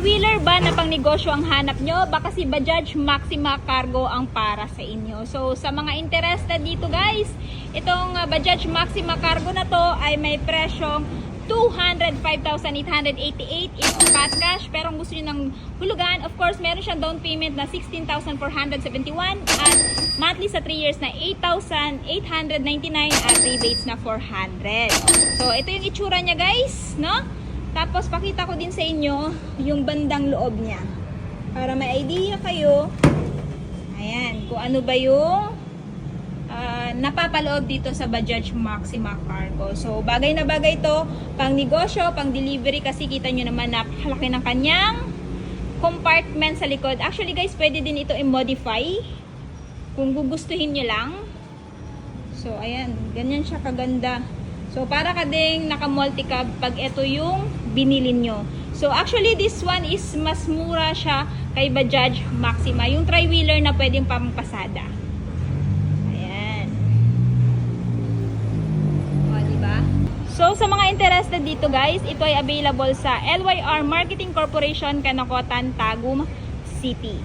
Three-wheeler ba na pang negosyo ang hanap nyo? Baka si Bajaj Maxima Cargo ang para sa inyo. So, sa mga interested dito guys, itong Bajaj Maxima Cargo na to ay may presyong 205,888 is fat cash. Pero kung gusto nyo ng hulugan, of course, meron siyang down payment na 16,471 at monthly sa 3 years na 8,899 at rebates na 400. So, ito yung itsura niya guys, no? Tapos, pakita ko din sa inyo yung bandang loob niya. Para may idea kayo, ayan, kung ano ba yung napapaloob dito sa Bajaj Maxima Cargo. So, bagay na bagay to pang negosyo, pang delivery, kasi kita nyo naman napakalaki ng kanyang compartment sa likod. Actually guys, pwede din ito i-modify kung gugustuhin nyo lang. So, ayan, ganyan siya kaganda. So, para ka ding naka-multicab pag ito yung binili nyo. So, actually, this one is mas mura siya kay Bajaj Maxima. Yung tri-wheeler na pwedeng pampasada. Ayan. O, diba? So, sa mga interested dito guys, ito ay available sa LYR Marketing Corporation, Kanakotan, Tagum City.